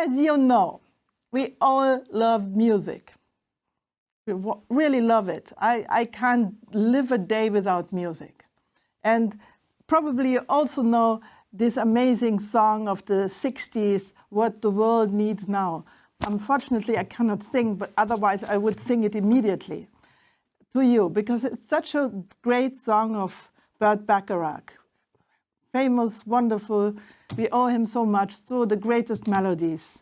As you know, we all love music. We really love it. I can't live a day without music. And probably you also know this amazing song of the 60s, What the World Needs Now. Unfortunately, I cannot sing, but otherwise I would sing it immediately to you, because it's such a great song of Burt Bacharach. Famous, wonderful, we owe him so much, so the greatest melodies.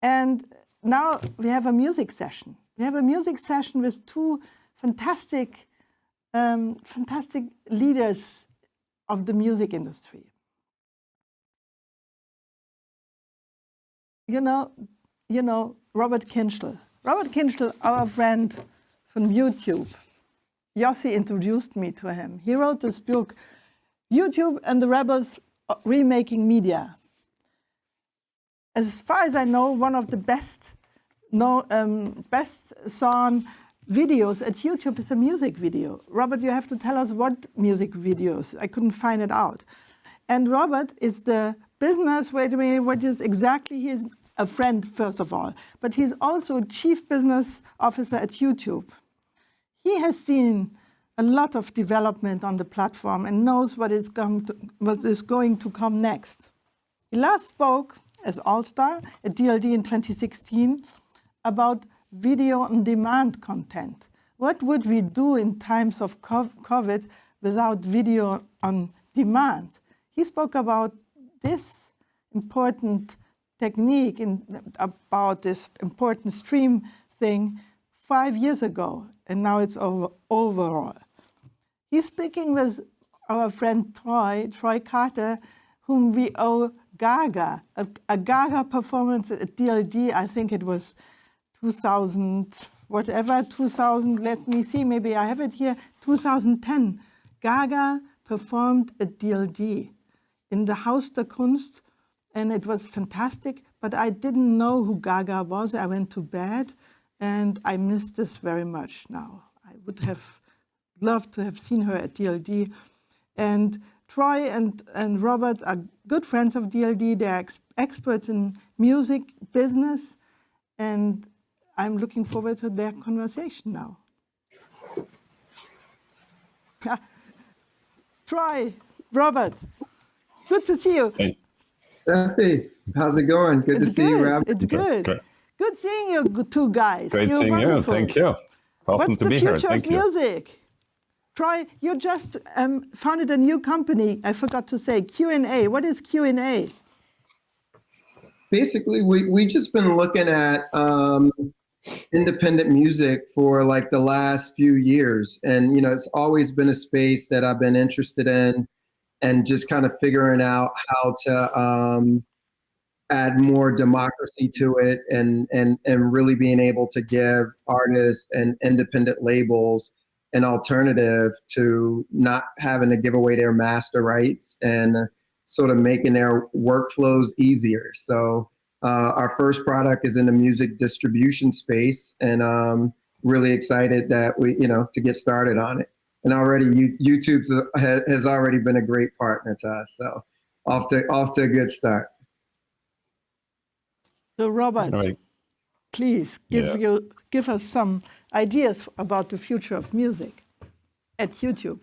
And now we have a music session. We have a music session with two fantastic, fantastic leaders of the music industry. You know Robert Kyncl. Robert Kyncl, our friend from YouTube. Yossi introduced me to him. He wrote this book, YouTube and the Rebels Remaking Media. As far as I know, one of the best song videos at YouTube is a music video. Robert, you have to tell us what music videos. I couldn't find it out. And Robert is the business, wait a minute, what is exactly, he is a friend, first of all, but he's also Chief Business Officer at YouTube. He has seen a lot of development on the platform and knows what is going to come next. He last spoke as All-Star at DLD in 2016 about video on demand content. What would we do in times of COVID without video on demand? He spoke about this important technique about this important stream thing 5 years ago, and now it's overall. He's speaking with our friend Troy Carter, whom we owe Gaga, a Gaga performance at DLD. I think it was 2000, whatever, 2000, let me see, maybe I have it here, 2010. Gaga performed at DLD in the Haus der Kunst, and it was fantastic, but I didn't know who Gaga was. I went to bed, and I miss this very much now. I would have loved to have seen her at DLD. And Troy and Robert are good friends of DLD. They're experts in music business, and I'm looking forward to their conversation now. Troy, Robert, good to see you. Hey. Steffi, how's it going? Good to see you, Rob. It's good. Great. Good seeing you two guys. Great You're seeing wonderful. you. Thank you. It's awesome What's to be here. the future Thank of you. music? Troy, you just founded a new company. I forgot to say, Q&A. What is Q&A? Basically, we just been looking at independent music for like the last few years. And, you know, it's always been a space that I've been interested in, and just kind of figuring out how to add more democracy to it, and really being able to give artists and independent labels an alternative to not having to give away their master rights, and sort of making their workflows easier. So our first product is in the music distribution space, and really excited that to get started on it. And already YouTube has already been a great partner to us. So off to a good start. So Robert, Right. please give us some ideas about the future of music at YouTube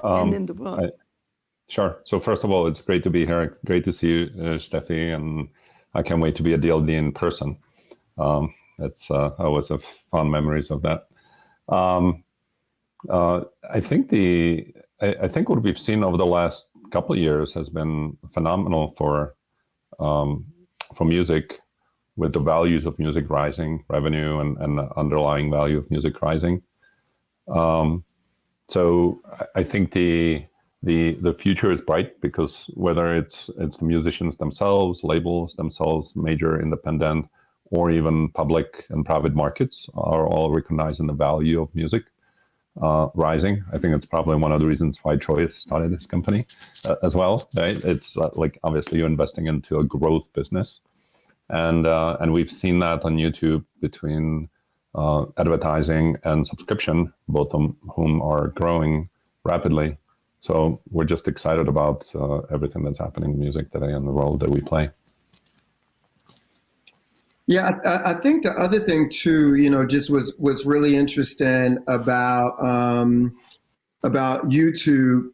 and in the world. Sure. So first of all, it's great to be here. Great to see you, Steffi, and I can't wait to be at DLD in person. It's always have fond memories of that. I think what we've seen over the last couple of years has been phenomenal for music, with the values of music rising, revenue and the underlying value of music rising. So I think the future is bright, because whether it's the musicians themselves, labels themselves, major independent, or even public and private markets are all recognizing the value of music rising. I think it's probably one of the reasons why Troy started this company as well. Right? It's like obviously you're investing into a growth business, and we've seen that on YouTube between advertising and subscription, both of whom are growing rapidly. So we're just excited about everything that's happening in music today and the role that we play. Yeah, I think the other thing too, just what's really interesting about YouTube.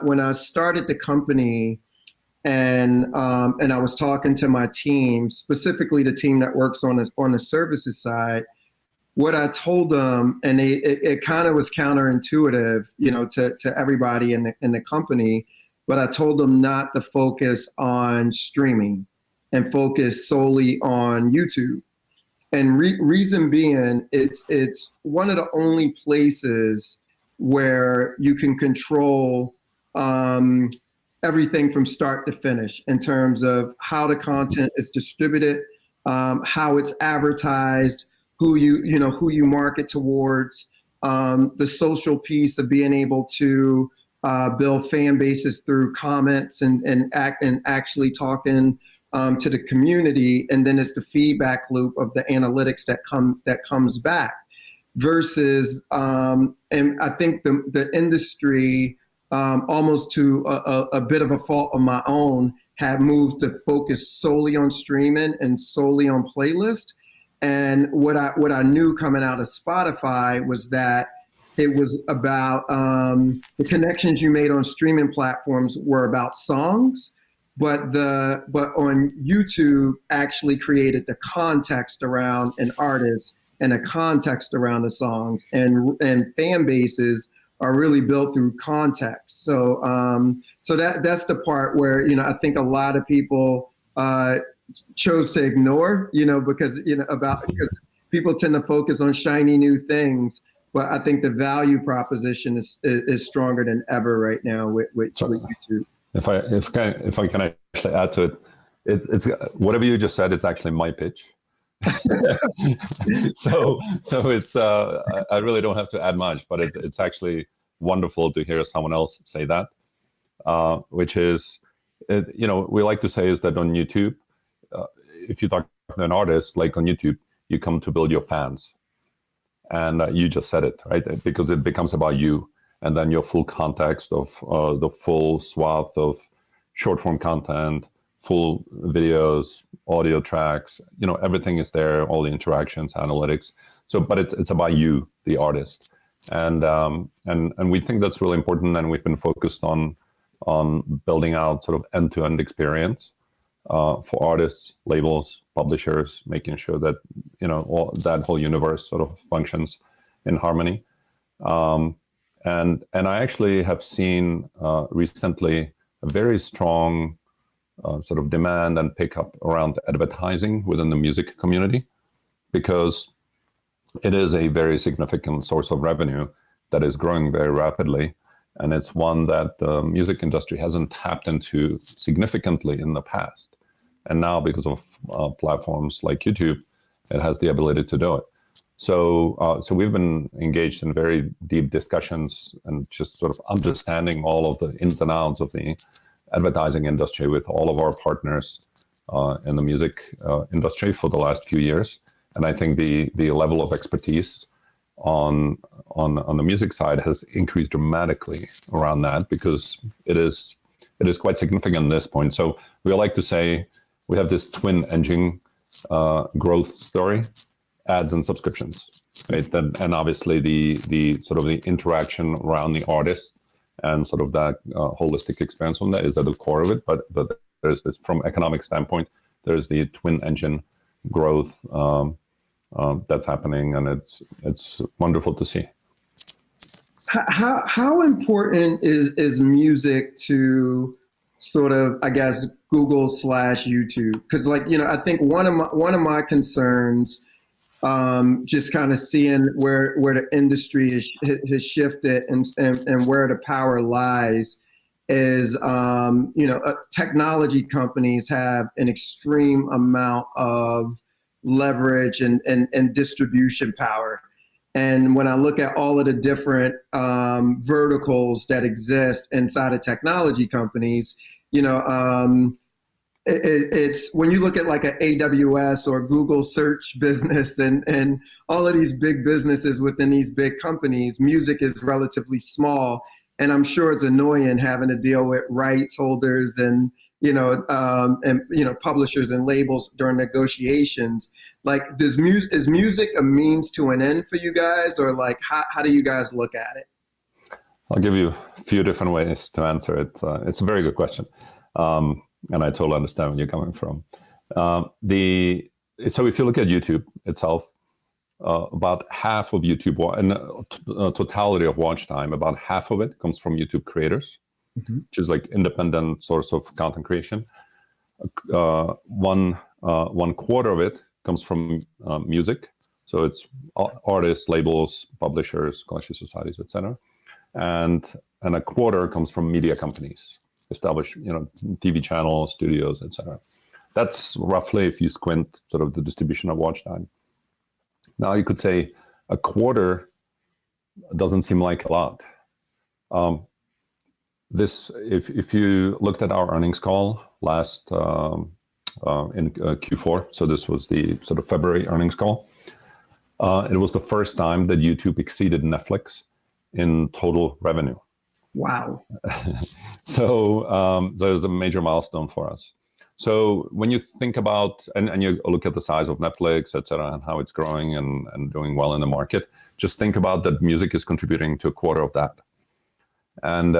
When I started the company, and I was talking to my team, specifically the team that works on the services side. What I told them, and it kind of was counterintuitive, to everybody in the company, but I told them not to focus on streaming and focus solely on YouTube. And reason being, it's one of the only places where you can control everything from start to finish in terms of how the content is distributed, how it's advertised, who you market towards, the social piece of being able to build fan bases through comments and actually talking to the community, and then it's the feedback loop of the analytics that comes back. Versus, and I think the industry, almost to a bit of a fault of my own, had moved to focus solely on streaming and solely on playlist. And what I knew coming out of Spotify was that it was about the connections you made on streaming platforms were about songs, but on YouTube actually created the context around an artist and a context around the songs, and fan bases are really built through context. So that's the part where I think a lot of people chose to ignore, because people tend to focus on shiny new things. But I think the value proposition is stronger than ever right now with YouTube. If I can actually add to it, it's whatever you just said. It's actually my pitch. so it's I really don't have to add much, but it's actually wonderful to hear someone else say that, which is, we like to say is that on YouTube, if you talk to an artist, like on YouTube, you come to build your fans, and you just said it, right? Because it becomes about you, and then your full context of the full swath of short form content, full videos, audio tracks, everything is there, all the interactions, analytics. So, but it's about you, the artist, and we think that's really important. And we've been focused on building out sort of end-to-end experience for artists, labels, publishers, making sure that all that whole universe sort of functions in harmony. And I actually have seen recently a very strong sort of demand and pickup around advertising within the music community, because it is a very significant source of revenue that is growing very rapidly. And it's one that the music industry hasn't tapped into significantly in the past. And now, because of platforms like YouTube, it has the ability to do it. So we've been engaged in very deep discussions and just sort of understanding all of the ins and outs of the advertising industry with all of our partners in the music industry for the last few years. And I think the level of expertise on the music side has increased dramatically around that, because it is quite significant at this point. So we like to say we have this twin engine growth story: ads and subscriptions, right? And obviously the sort of the interaction around the artist and sort of that holistic experience on that is at the core of it. But there's this, from economic standpoint, there's the twin engine growth that's happening, and it's wonderful to see. How important is music to sort of, I guess, Google/YouTube? Because I think one of my concerns, just kind of seeing where the industry has shifted and where the power lies, is technology companies have an extreme amount of leverage and distribution power. And when I look at all of the different verticals that exist inside of technology companies, it's when you look at like an AWS or Google search business and all of these big businesses within these big companies, music is relatively small. And I'm sure it's annoying having to deal with rights holders and and publishers and labels during negotiations. Like, is music a means to an end for you guys, or like how do you guys look at it? I'll give you a few different ways to answer it. It's a very good question, and I totally understand where you're coming from. So if you look at YouTube itself, about half of YouTube and totality of watch time, about half of it comes from YouTube creators, which is like independent source of content creation. One quarter of it comes from music, so it's artists, labels, publishers, collection societies, etc. And a quarter comes from media companies, established TV channels, studios, etc. That's roughly, if you squint, sort of the distribution of watch time. Now you could say a quarter doesn't seem like a lot. If you looked at our earnings call last in Q4, so this was the sort of February earnings call, it was the first time that YouTube exceeded Netflix in total revenue. Wow. So there's a major milestone for us. So when you think about, and you look at the size of Netflix, et cetera, and how it's growing and doing well in the market, just think about that music is contributing to a quarter of that. And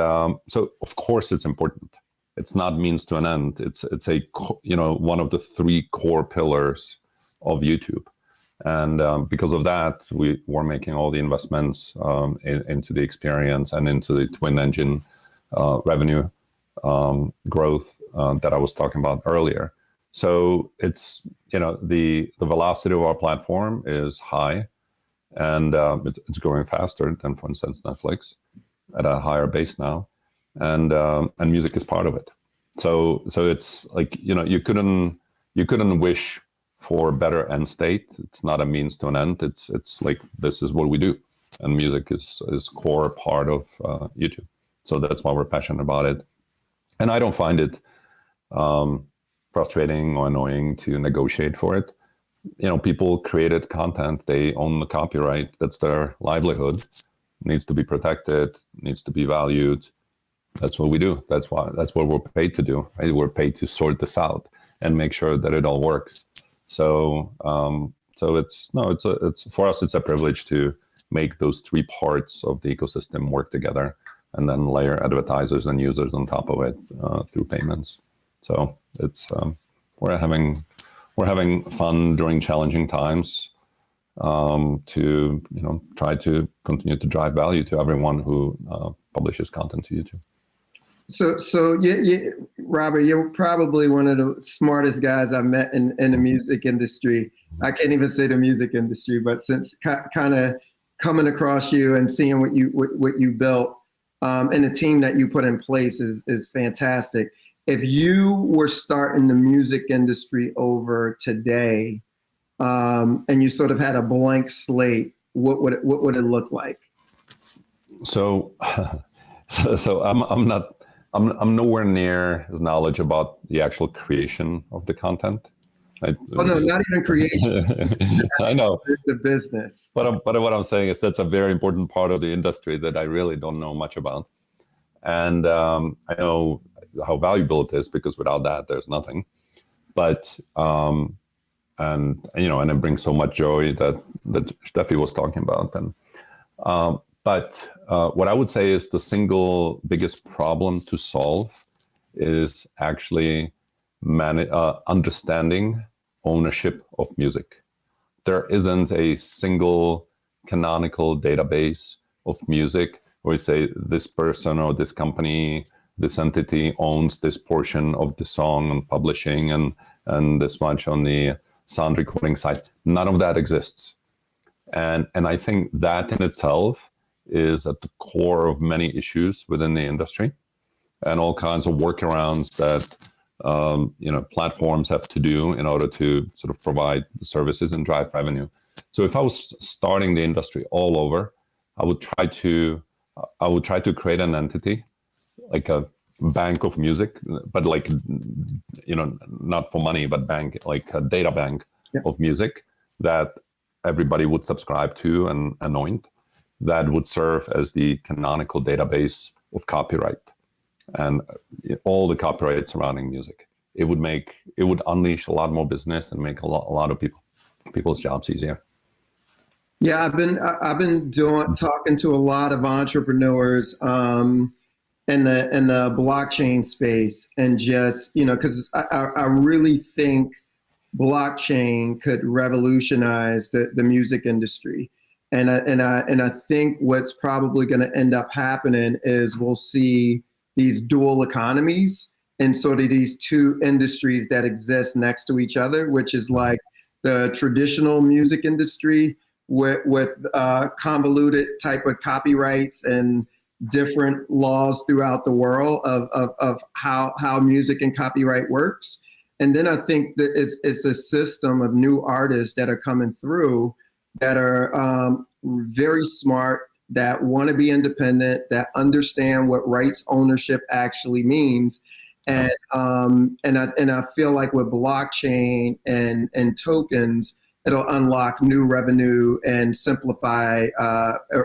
so of course it's important. It's not means to an end. It's a, one of the three core pillars of YouTube. And because of that, we were making all the investments into the experience and into the twin engine revenue growth that I was talking about earlier. So it's, the velocity of our platform is high, and it's growing faster than, for instance, Netflix, at a higher base now, and music is part of it. So it's like, you couldn't wish for a better end state. It's not a means to an end. It's like, this is what we do, and music is core part of YouTube. So that's why we're passionate about it. And I don't find it frustrating or annoying to negotiate for it. People created content, they own the copyright, that's their livelihood, needs to be protected, needs to be valued. That's what we do. That's what we're paid to do, right? We're paid to sort this out and make sure that it all works. So it's for us, it's a privilege to make those three parts of the ecosystem work together, and then layer advertisers and users on top of it through payments. So it's we're having fun during challenging times to try to continue to drive value to everyone who publishes content to YouTube. So yeah, Robert, you're probably one of the smartest guys I've met in the music industry. I can't even say the music industry, but since kind of coming across you and seeing what you built, and the team that you put in place is fantastic. If you were starting the music industry over today, and you sort of had a blank slate, what would it look like? So I'm nowhere near as knowledge about the actual creation of the content. No, not even creation. I know the business. But what I'm saying is that's a very important part of the industry that I really don't know much about. And I know how valuable it is, because without that, there's nothing. But and it brings so much joy that Steffi was talking about. And but what I would say is the single biggest problem to solve is actually understanding ownership of music. There isn't a single canonical database of music where you say this person or this company, this entity owns this portion of the song and publishing and this much on the sound recording side. None of that exists. And I think that in itself is at the core of many issues within the industry, and all kinds of workarounds that platforms have to do in order to sort of provide services and drive revenue. So if I was starting the industry all over, I would try to create an entity, like a bank of music, but like, not for money, but bank, like a data bank of music that everybody would subscribe to and anoint, that would serve as the canonical database of copyright. and all the copyright surrounding music. It would unleash a lot more business and make a lot of people's jobs easier. Yeah, I've been talking to a lot of entrepreneurs in the blockchain space, and just, because I really think blockchain could revolutionize the music industry. And I think what's probably going to end up happening is we'll see these dual economies and sort of these two industries that exist next to each other, which is like the traditional music industry with convoluted type of copyrights and different laws throughout the world of how music and copyright works. And then I think that it's a system of new artists that are coming through that are very smart, that want to be independent, that understand what rights ownership actually means. And I feel like with blockchain and tokens, it'll unlock new revenue and simplify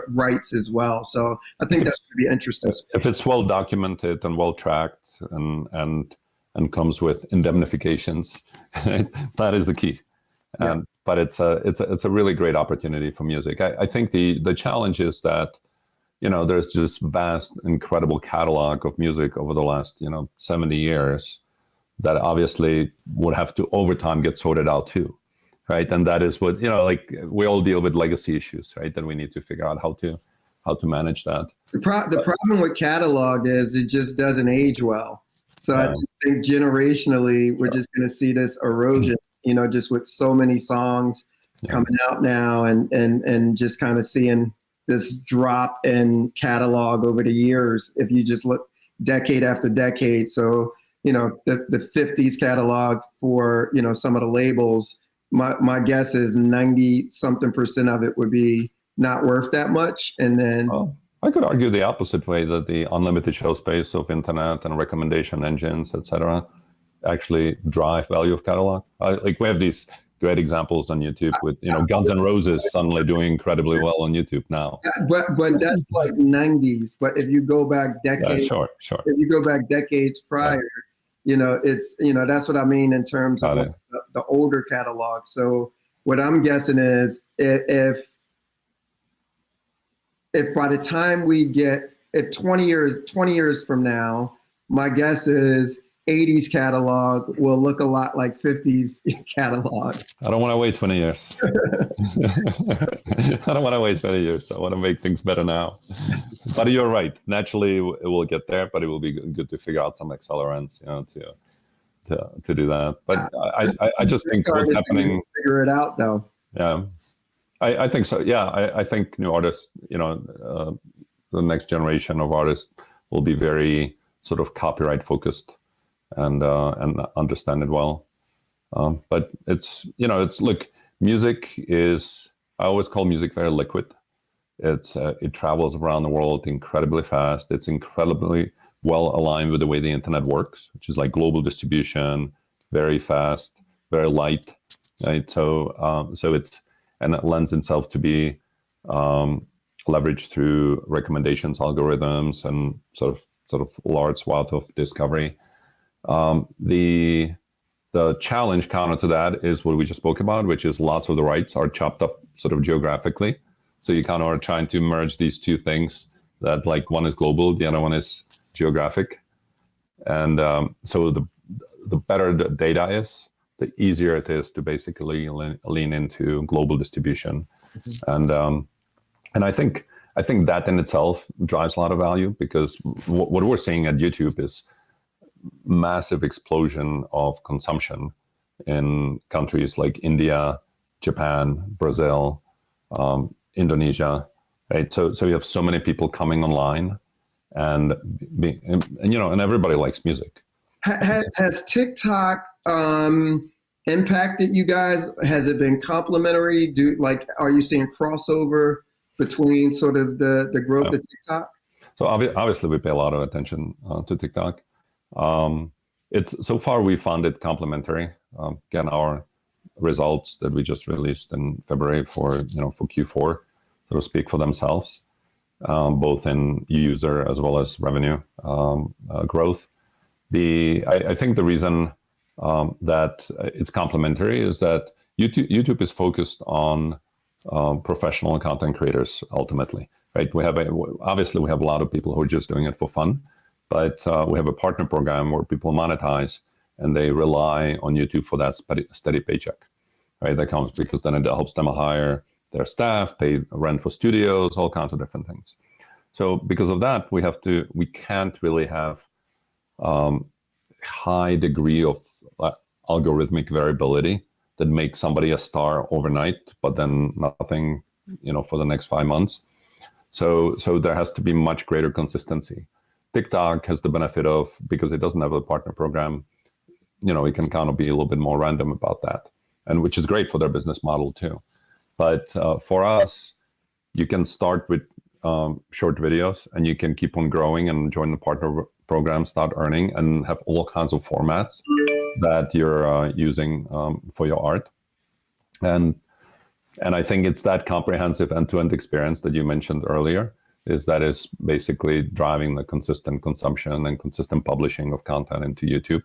rights as well. So I think that's going to be interesting. If it's well documented and well tracked and comes with indemnifications, that is the key. Yeah. But it's a really great opportunity for music. I think the challenge is that, there's just vast, incredible catalog of music over the last 70 years that obviously would have to over time get sorted out too, right? And that is what like we all deal with legacy issues, right? That we need to figure out how to manage that. The problem with catalog is it just doesn't age well. So I just think generationally we're just going to see this erosion. Just with so many songs coming out now, and just kind of seeing this drop in catalog over the years. If you just look decade after decade, so the 50s catalog for some of the labels, my guess is 90-something% of it would be not worth that much, and then. I could argue the opposite way, that the unlimited show space of internet and recommendation engines, etc., actually drive value of catalog. Like we have these great examples on YouTube with Guns N' Roses suddenly doing incredibly well on YouTube now. But that's like 90s. But if you go back decades, sure. If you go back decades prior, it's that's what I mean in terms of the older catalog. So what I'm guessing is if by the time we get 20 years from now, my guess is 80s catalog will look a lot like 50s catalog. I don't want to wait 20 years. I don't want to wait 20 years. I want to make things better now. But you're right. Naturally, it will get there, but it will be good to figure out some accelerants, to do that. But I just think what's happening. Figure it out, though. Yeah, I think so. Yeah, I think new artists, the next generation of artists will be very sort of copyright focused and understand it well. But it's look, music is, I always call music very liquid. It travels around the world incredibly fast. It's incredibly well aligned with the way the internet works, which is like global distribution, very fast, very light, right? So and it lends itself to be leveraged through recommendations algorithms and sort of large swath of discovery. The challenge counter to that is what we just spoke about, which is lots of the rights are chopped up sort of geographically. So you kind of are trying to merge these two things, that like one is global, the other one is geographic. And so the better the data is, the easier it is to basically lean into global distribution. Mm-hmm. And I think that in itself drives a lot of value, because what we're seeing at YouTube is massive explosion of consumption in countries like India, Japan, Brazil, Indonesia, right? So you have so many people coming online, and everybody likes music. Has TikTok impacted you guys? Has it been complementary? Are you seeing crossover between sort of the growth of TikTok? So obviously we pay a lot of attention to TikTok. It's so far we found it complementary. Again, our results that we just released in February for Q4 sort of speak for themselves. both in user as well as revenue growth. I think the reason that it's complementary is that YouTube is focused on professional content creators ultimately, right? Obviously we have a lot of people who are just doing it for fun, but we have a partner program where people monetize and they rely on YouTube for that steady paycheck, right? That comes because then it helps them hire their staff, pay rent for studios, all kinds of different things. So because of that, we can't really have high degree of algorithmic variability that makes somebody a star overnight, but then nothing, for the next 5 months. So there has to be much greater consistency. TikTok has the benefit of, because it doesn't have a partner program, it can kind of be a little bit more random about that, and which is great for their business model too. But for us, you can start with short videos and you can keep on growing and join the partner program, start earning, and have all kinds of formats that you're using for your art. And I think it's that comprehensive end-to-end experience that you mentioned earlier is basically driving the consistent consumption and consistent publishing of content into YouTube.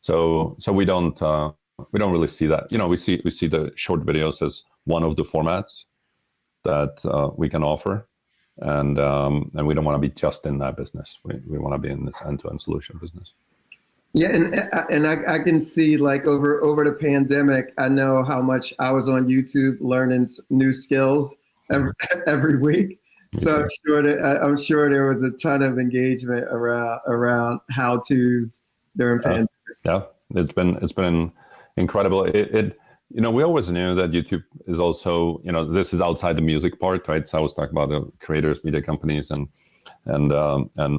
So we don't really see that. We see the short videos as one of the formats that we can offer, and we don't want to be just in that business. We want to be in this end-to-end solution business. Yeah, and I can see, like, over the pandemic, I know how much I was on YouTube learning new skills every week. So I'm sure there was a ton of engagement around how-tos during pandemic. Yeah, it's been incredible. We always knew that YouTube is also, this is outside the music part, right? So I was talking about the creators, media companies, and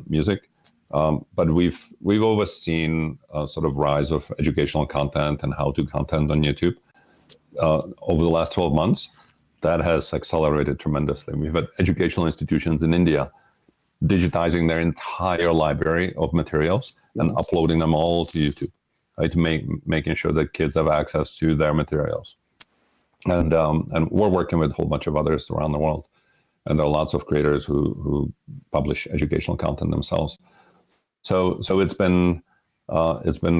music. But we've always seen a sort of rise of educational content and how-to content on YouTube over the last 12 months. That has accelerated tremendously. We've had educational institutions in India digitizing their entire library of materials and uploading them all to YouTube, right? Making sure that kids have access to their materials. And we're working with a whole bunch of others around the world. And there are lots of creators who publish educational content themselves. So it's been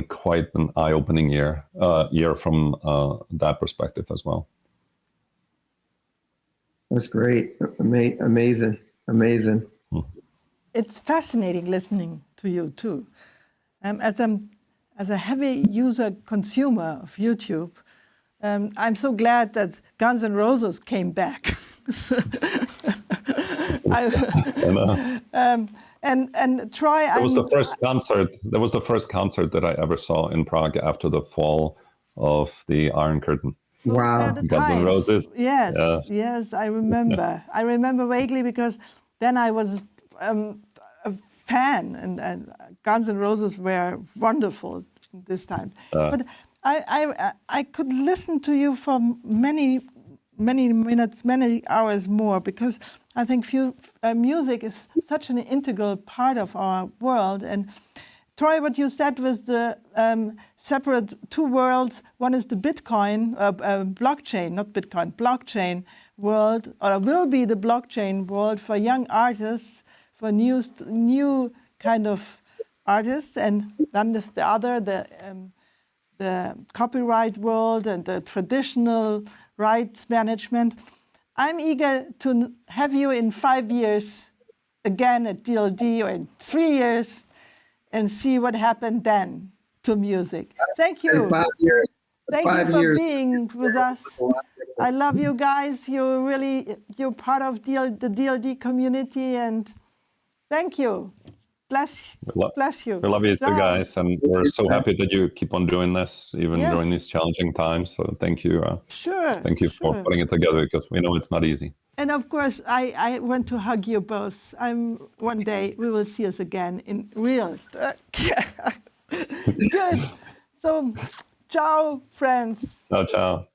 quite an eye-opening year from that perspective as well. That's great. Amazing. It's fascinating listening to you too. As a heavy user consumer of YouTube, I'm so glad that Guns N' Roses came back. And Troy, That was the first concert that I ever saw in Prague after the fall of the Iron Curtain. Wow. Guns N' Roses. Yes, I remember. I remember vaguely because then I was a fan, and Guns N' Roses were wonderful this time. But I could listen to you for many minutes, many hours more, because I think music is such an integral part of our world. And Troy, what you said was the separate two worlds. One is the Bitcoin, blockchain, not Bitcoin, blockchain world, or will be the blockchain world for young artists, for new kind of artists. And then there's the other, the copyright world and the traditional rights management. I'm eager to have you in 5 years again at DLD, or in 3 years, and see what happened then to music. Thank you. 5 years. Thank you for being with us. I love you guys. You're part of the DLD community, and thank you. Bless you. We love you too, guys, and we're so happy that you keep on doing this even during these challenging times. So thank you. Thank you for putting it together, because we know it's not easy. And of course, I want to hug you both. One day we will see us again in real. Good. So, ciao, friends. Ciao.